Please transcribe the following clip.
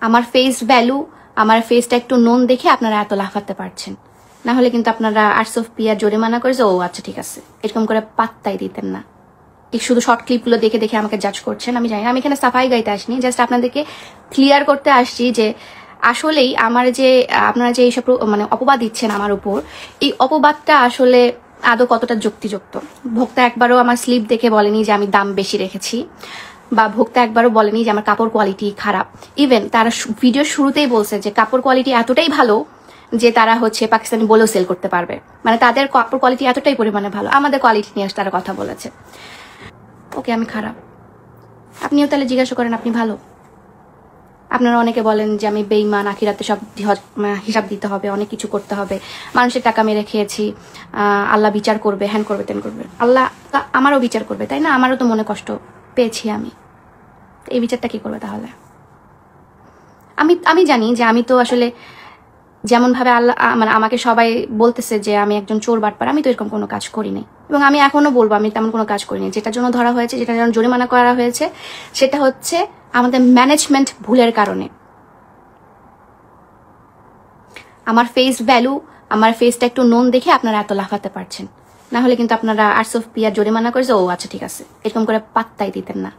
আমার face value, আমার ফেসটা একটু নোন দেখে আপনারা এত লাফাতে পারছেন, না হলে কিন্তু আপনারা আর্টস অফ পিয়ার জরিমানা করেছে, ও আচ্ছা ঠিক আছে, এরকম করে পাত্তাই দিতেন না। শুধু শর্ট ক্লিপগুলো দেখে দেখে আমাকে জাজ করছেন, আমি জানি না। আমি এখানে সাফাই গাইতে আসিনি, জাস্ট আপনাদেরকে ক্লিয়ার করতে আসছি যে আসলেই আমার যে আপনারা যে এইসব মানে অপবাদ দিচ্ছেন আমার উপর, এই অপবাদটা আসলে আদৌ কতটা যুক্তিযুক্ত। ভোক্তা একবারও আমার স্লিপ দেখে বলেনি যে আমি দাম বেশি রেখেছি, বা ভোক্তা একবারও বলেনি যে আমার কাপড় কোয়ালিটি খারাপ। ইভেন তারা ভিডিওর শুরুতেই বলছে যে কাপড় কোয়ালিটি এতটাই ভালো যে তারা হচ্ছে পাকিস্তানি বলেও সেল করতে পারবে, মানে তাদের কাপড় কোয়ালিটি এতটাই পরিমাণে ভালো। আমাদের কোয়ালিটি নিয়ে তারা কথা বলেছে। ওকে, আমি খারাপ, আপনিও তাহলে জিজ্ঞাসা করেন আপনি ভালো। আপনারা অনেকে বলেন যে আমি বেঈমান, আখিরাতে সব হিসাব দিতে হবে, অনেক কিছু করতে হবে, মানুষের টাকা মেরে খেয়েছি, আল্লাহ বিচার করবে, হ্যান করবে, তেন করবে। আল্লাহ আমারও বিচার করবে, তাই না? আমারও তো মনে কষ্ট পেয়েছি আমি, এই বিচারটা কি করবে তাহলে? আমি জানি যে আমি তো আসলে যেমন ভাবে আল্লাহ মানে আমাকে সবাই বলতেছে যে আমি একজন চোর বাটপার, আমি তো এরকম কোনো কাজ করি নাই, এবং আমি এখনো বলবো আমি তেমন কোনো কাজ করিনি। যেটার জন্য ধরা হয়েছে, যেটার জন্য জরিমানা করা হয়েছে, সেটা হচ্ছে আমাদের ম্যানেজমেন্ট ভুলের কারণে। আমার ফেস ভ্যালু, আমার ফেসটা একটু নোন দেখে আপনারা এত লাফাতে পারছেন, না হলে কিন্তু আপনারা আর্টস অফ পিয়ার জরিমানা করেছে, ও আচ্ছা ঠিক আছে, এরকম করে পাত্তাই দিতেন না।